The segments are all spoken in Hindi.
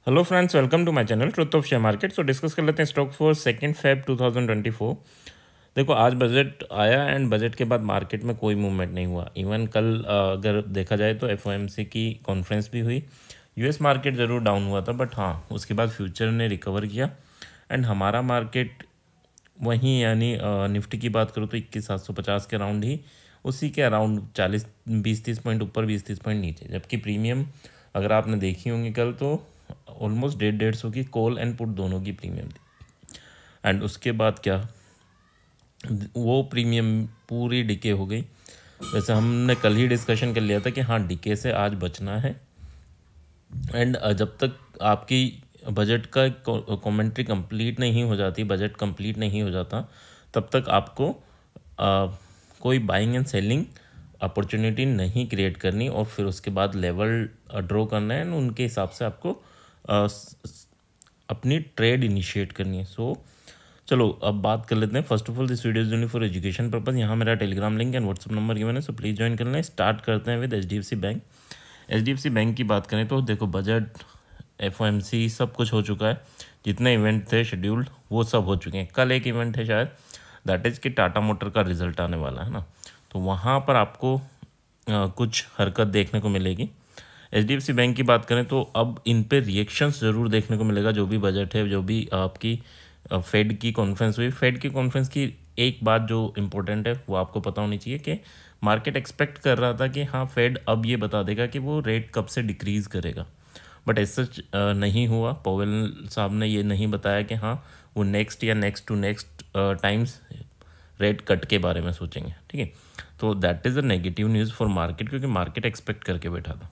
Hello friends, welcome to my channel truth of share market. So discuss कर लेते हैं स्टॉक फॉर 2 Feb 2024। देखो, आज बजट आया एंड बजट के बाद मार्केट में कोई मूवमेंट नहीं हुआ। इवन कल अगर देखा जाए तो एफओएमसी की कॉन्फ्रेंस भी हुई। यूएस मार्केट ज़रूर डाउन हुआ था, बट हाँ, उसके बाद फ्यूचर ने रिकवर किया एंड हमारा मार्केट वहीं, यानी निफ्टी की बात करूँ तो 21,750 के अराउंड ही, उसी के अराउंड 20-30 पॉइंट ऊपर, 20-30 पॉइंट नीचे। जबकि प्रीमियम अगर आपने देखी होंगी कल, तो ऑलमोस्ट 150 की कॉल एंड पुट दोनों की प्रीमियम थी। एंड उसके बाद क्या, वो प्रीमियम पूरी डिके हो गई। वैसे हमने कल ही डिस्कशन कर लिया था कि हाँ, डिके से आज बचना है। एंड जब तक आपकी बजट का कमेंट्री कंप्लीट नहीं हो जाती, बजट कंप्लीट नहीं हो जाता, तब तक आपको कोई बाइंग एंड सेलिंग अपॉर्चुनिटी नहीं क्रिएट करनी और फिर उसके बाद लेवल ड्रॉ करना है एंड उनके हिसाब से आपको अपनी ट्रेड इनिशिएट करनी है। सो चलो अब बात कर लेते हैं। First of all, this video is only for education purpose. यहाँ मेरा Telegram link and WhatsApp number given है, सो प्लीज़ ज्वाइन कर लें। स्टार्ट करते हैं with HDFC bank. HDFC bank की बात करें तो देखो, बजट, एफओएमसी सब कुछ हो चुका है। जितने इवेंट थे शेड्यूल्ड वो सब हो चुके हैं। कल एक इवेंट है शायद, दैट इज़ कि टाटा मोटर का रिजल्ट आने वाला है ना, तो वहाँ पर आपको कुछ हरकत देखने को मिलेगी। एचडीएफसी बैंक की बात करें तो अब इन पे रिएक्शंस ज़रूर देखने को मिलेगा। जो भी बजट है, जो भी आपकी फेड की कॉन्फ्रेंस हुई, फेड की कॉन्फ्रेंस की एक बात जो इम्पोर्टेंट है वो आपको पता होनी चाहिए कि मार्केट एक्सपेक्ट कर रहा था कि हाँ, फेड अब ये बता देगा कि वो रेट कब से डिक्रीज़ करेगा, बट ऐसा नहीं हुआ। पॉवेल साहब ने ये नहीं बताया कि हाँ, वो नेक्स्ट या next to next times rate cut के बारे में सोचेंगे। ठीक है, तो that is a negative news for market, क्योंकि मार्केट एक्सपेक्ट करके बैठा था।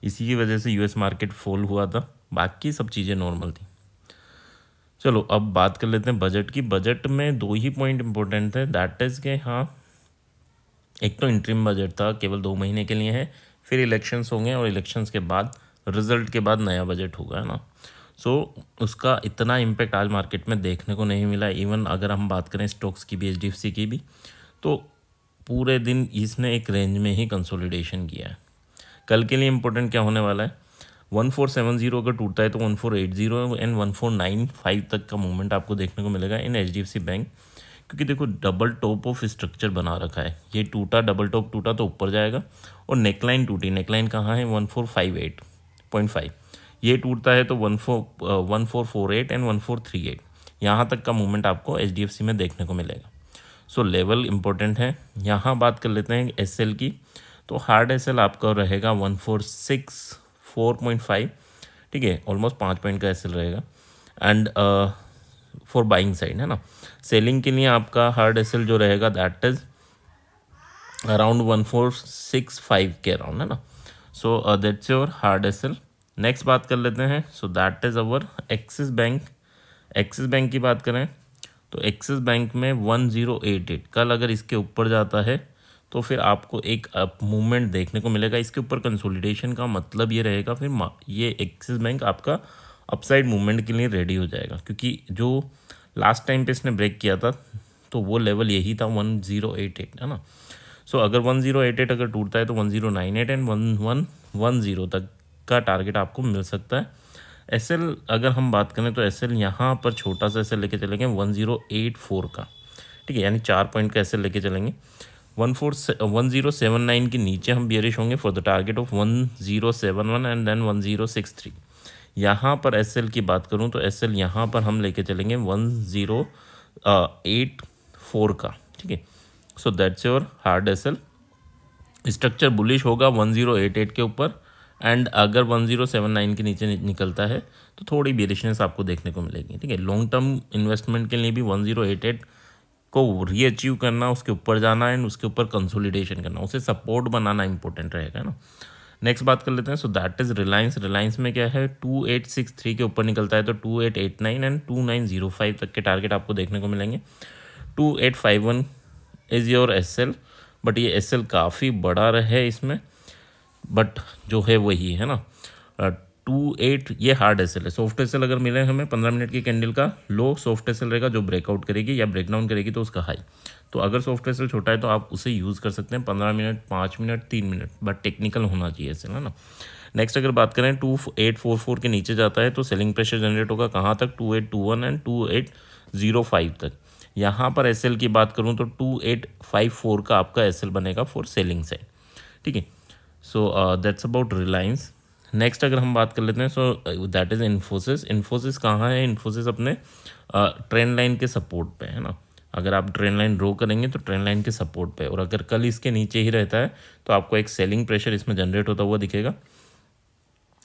इसी की वजह से यूएस मार्केट फॉल हुआ था, बाकी सब चीज़ें नॉर्मल थी। चलो अब बात कर लेते हैं बजट की। बजट में 2 ही पॉइंट इंपॉर्टेंट थे, दैट इज़ के हाँ, एक तो इंटरिम बजट था, केवल 2 महीने के लिए है, फिर इलेक्शंस होंगे और इलेक्शंस के बाद, रिजल्ट के बाद नया बजट होगा, है ना। सो उसका इतना इम्पैक्ट आज मार्केट में देखने को नहीं मिला। इवन अगर हम बात करें स्टॉक्स की भी, एचडीएफसी की भी, तो पूरे दिन इसने एक रेंज में ही कंसोलिडेशन किया है। कल के लिए इंपॉर्टेंट क्या होने वाला है, 1470 अगर टूटता है तो 1480 एंड 1495 तक का मूवमेंट आपको देखने को मिलेगा इन एचडीएफसी बैंक। क्योंकि देखो, डबल टॉप ऑफ स्ट्रक्चर बना रखा है। ये टूटा, डबल टॉप टूटा तो ऊपर जाएगा, और नेकलाइन टूटी। नेकलाइन कहाँ है, 1458.5। ये टूटता है तो 1448 एंड 1438, यहाँ तक का मूवमेंट आपको एचडीएफसी में देखने को मिलेगा। सो लेवल इंपॉर्टेंट है। यहाँ बात कर लेते हैं एसएल की, तो हार्ड एसएल आपका रहेगा 1464.5। ठीक है, ऑलमोस्ट 5 पॉइंट का एसएल रहेगा। एंड फॉर बाइंग साइड, है ना। सेलिंग के लिए आपका हार्ड एसएल जो रहेगा, दैट इज अराउंड 1465 के अराउंड, है ना। So that's your hard SL. Next बात कर लेते हैं, so that is our Axis bank. Axis bank की बात करें तो एक्सिस बैंक में 1088, कल अगर इसके ऊपर जाता है तो फिर आपको एक अप मूवमेंट देखने को मिलेगा। इसके ऊपर कंसोलिडेशन का मतलब ये रहेगा, फिर ये एक्सिस बैंक आपका अपसाइड मूवमेंट के लिए रेडी हो जाएगा। क्योंकि जो लास्ट टाइम पे इसने ब्रेक किया था तो वो लेवल यही था 1088, है ना। सो अगर 1088 अगर टूटता है तो 1098 एंड 1110 तक का टारगेट आपको मिल सकता है। एसएल अगर हम बात करें तो एसएल यहाँ पर छोटा सा एसएल लेके चलेंगे 1084 का। ठीक है, यानी 4 पॉइंट का एसएल लेके चलेंगे। 1079 के नीचे हम बियरिश होंगे for the target of 1071 and then 1063। यहाँ पर एसएल की बात करूँ तो एसएल यहाँ पर हम लेके चलेंगे 1084 का। ठीक है, so that's your hard SL. Structure bullish होगा 1088 के ऊपर, एंड अगर 1079 के नीचे निकलता है तो थोड़ी बेरिशनेस आपको देखने को मिलेगी। ठीक है, लॉन्ग टर्म इन्वेस्टमेंट के लिए भी 1088 को रीअचीव करना, उसके ऊपर जाना एंड उसके ऊपर कंसोलिडेशन करना, उसे सपोर्ट बनाना इंपॉर्टेंट रहेगा ना। नेक्स्ट बात कर लेते हैं, so that is Reliance. Reliance में क्या है, 2863 के ऊपर निकलता है तो 2889 एंड 2905 तक के टारगेट आपको देखने को मिलेंगे। 2851 इज़ योर एसएल, बट ये एसएल काफ़ी बड़ा रहे इसमें, बट जो है वही है ना। 28 ये हार्ड एसएल है। सॉफ्ट एसएल अगर मिले हमें 15 मिनट की कैंडल का लो, सॉफ्ट एसएल रहेगा जो ब्रेकआउट करेगी या ब्रेकडाउन करेगी तो उसका हाई। तो अगर सॉफ्ट एसएल छोटा है तो आप उसे यूज़ कर सकते हैं 15 minute, 5 minute, 3 minute, but technical होना चाहिए एसएल, है ना। नेक्स्ट अगर बात करें 2844 के नीचे जाता है तो सेलिंग प्रेशर जनरेट होगा कहाँ तक, 2821 एंड 2805 तक। यहाँ पर एसएल की बात करूँ तो 2854 का आपका एसएल बनेगा फॉर सेलिंग साइड, ठीक है। So that's about Reliance. Next अगर हम बात कर लेते हैं so that is Infosys. Infosys कहाँ है, इन्फोसिस अपने ट्रेंड लाइन के सपोर्ट पे है ना। अगर आप ट्रेंड लाइन ड्रॉ करेंगे तो ट्रेंड लाइन के सपोर्ट पे, और अगर कल इसके नीचे ही रहता है तो आपको एक सेलिंग प्रेशर इसमें जनरेट होता हुआ दिखेगा।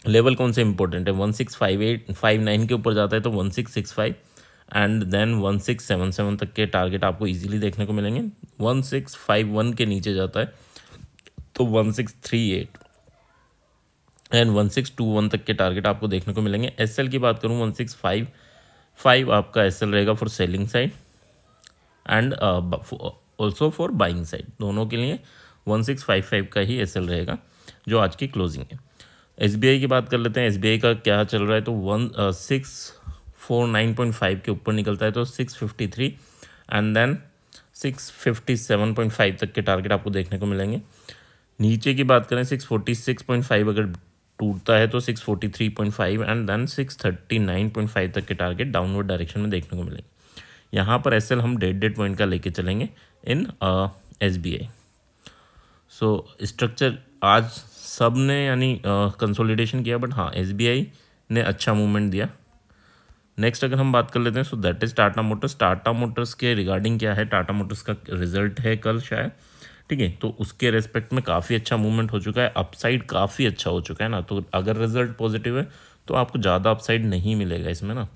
लेवल कौन से इंपॉर्टेंट है, 165859 के ऊपर जाता है तो 1665 एंड देन 1677 तक के टारगेट आपको इजीली देखने को मिलेंगे। 1651 के नीचे जाता है तो 1638 एंड 1621 तक के टारगेट आपको देखने को मिलेंगे। एसएल की बात करूँ 1655 आपका एसएल रहेगा for selling side and also for buying side, दोनों के लिए 1655 का ही एसएल रहेगा जो आज की क्लोजिंग है। एसबीआई की बात कर लेते हैं, एसबीआई का क्या चल रहा है तो 649.5 के ऊपर निकलता है तो 653 एंड देन 657.5 तक के टारगेट आपको देखने को मिलेंगे। नीचे की बात करें 646.5 अगर टूटता है तो 643.5 एंड देन 639.5 तक के टारगेट डाउनवर्ड डायरेक्शन में देखने को मिलेंगे। यहाँ पर एसएल हम 1.5 पॉइंट का लेके चलेंगे इन एसबीआई। सो स्ट्रक्चर आज सब ने यानी कंसोलिडेशन किया, बट हाँ एसबीआई ने अच्छा मूवमेंट दिया। नेक्स्ट अगर हम बात कर लेते हैं so that is Tata Motors. Tata Motors के रिगार्डिंग क्या है, टाटा मोटर्स का रिजल्ट है कल शायद, ठीक है। तो उसके रेस्पेक्ट में काफ़ी अच्छा मूवमेंट हो चुका है, अपसाइड काफ़ी अच्छा हो चुका है ना। तो अगर रिजल्ट पॉजिटिव है तो आपको ज़्यादा अपसाइड नहीं मिलेगा इसमें ना,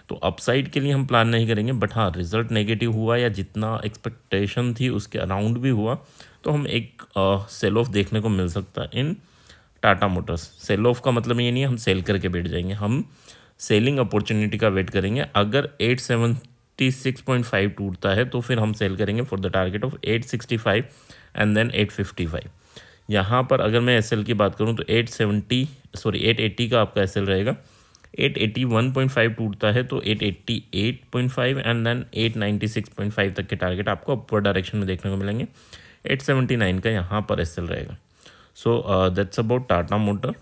तो अपसाइड के लिए हम प्लान नहीं करेंगे। बट हाँ रिजल्ट नेगेटिव हुआ या जितना एक्सपेक्टेशन थी उसके अराउंड भी हुआ तो हम एक सेल ऑफ देखने को मिल सकता है इन टाटा मोटर्स। सेल ऑफ का मतलब ये नहीं है हम सेल करके बैठ जाएंगे, हम सेलिंग अपॉर्चुनिटी का वेट करेंगे। अगर 876.5 टूटता है तो फिर हम सेल करेंगे for the target of 865 and then 855। यहाँ पर अगर मैं एसएल की बात करूँ तो 880 का आपका एसएल रहेगा। 881.5 टूटता है तो 888.5 एंड देन 896.5 तक के टारगेट आपको अपर डायरेक्शन में देखने को मिलेंगे। 879 का यहाँ पर एसएल रहेगा। So that's about Tata motor.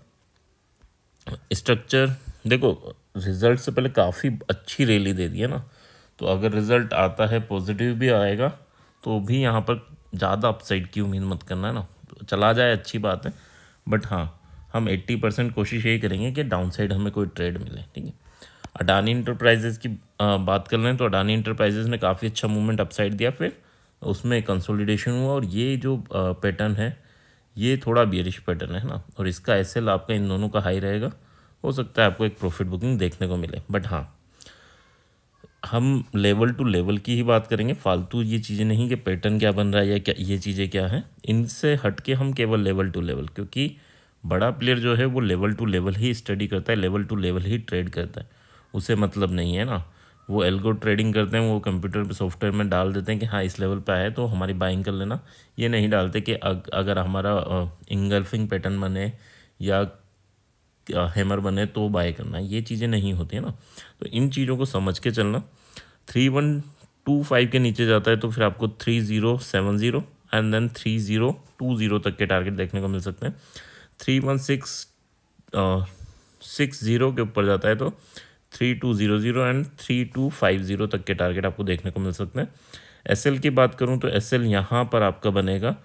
Structure देखो, रिजल्ट से पहले काफ़ी अच्छी रैली दे दी है ना, तो अगर रिजल्ट आता है पॉजिटिव भी आएगा तो भी यहाँ पर ज़्यादा अपसाइड की उम्मीद मत करना है ना। तो चला जाए अच्छी बात है, बट हाँ हम 80% कोशिश यही करेंगे कि डाउन साइड हमें कोई ट्रेड मिले, ठीक है। अडानी इंटरप्राइजेज़ की बात कर लें तो अडानी इंटरप्राइजेज़ ने काफ़ी अच्छा मूवमेंट अपसाइड दिया, फिर उसमें कंसोलिडेशन हुआ और ये जो पैटर्न है ये थोड़ा बियरिश पैटर्न है ना, और इसका एसएल आपका इन दोनों का हाई रहेगा। हो सकता है आपको एक प्रॉफिट बुकिंग देखने को मिले, बट हाँ हम लेवल टू लेवल की ही बात करेंगे, फालतू ये चीज़ें नहीं कि पैटर्न क्या बन रहा है या क्या ये चीज़ें क्या हैं, इनसे हट के हम केवल लेवल टू लेवल, क्योंकि बड़ा प्लेयर जो है वो लेवल टू लेवल ही स्टडी करता है, लेवल टू लेवल ही ट्रेड करता है। उसे मतलब नहीं है ना, वो एल्गो ट्रेडिंग करते हैं, वो कंप्यूटर पे सॉफ्टवेयर में डाल देते हैं कि हाँ इस लेवल पे आए तो हमारी बाइंग कर लेना। ये नहीं डालते कि अगर हमारा इंगल्फिंग पैटर्न बने या हैमर बने तो बाय करना, ये चीज़ें नहीं होती है ना। तो इन चीज़ों को समझ के चलना। 3125 के नीचे जाता है तो फिर आपको 3070 एंड देन 3020 तक के टारगेट देखने को मिल सकते हैं। 31660 के ऊपर जाता है तो 3200 एंड 3250 तक के टारगेट आपको देखने को मिल सकते हैं। एसएल की बात करूं तो एसएल यहाँ पर आपका बनेगा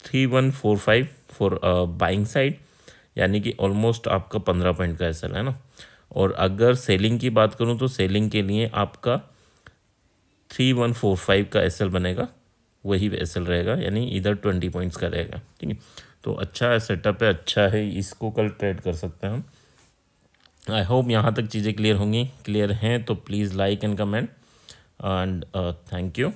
3145 फॉर बाइंग साइड, यानी कि ऑलमोस्ट आपका 15 पॉइंट का एसएल है ना। और अगर सेलिंग की बात करूं तो सेलिंग के लिए आपका 3145 का एसएल बनेगा, वही एसएल रहेगा, यानी इधर 20 पॉइंट्स का रहेगा, ठीक है। तो अच्छा सेटअप है, अच्छा है, इसको कल ट्रेड कर सकते हैं हम। आई होप यहाँ तक चीज़ें क्लियर होंगी। क्लियर हैं तो please like and comment and thank you.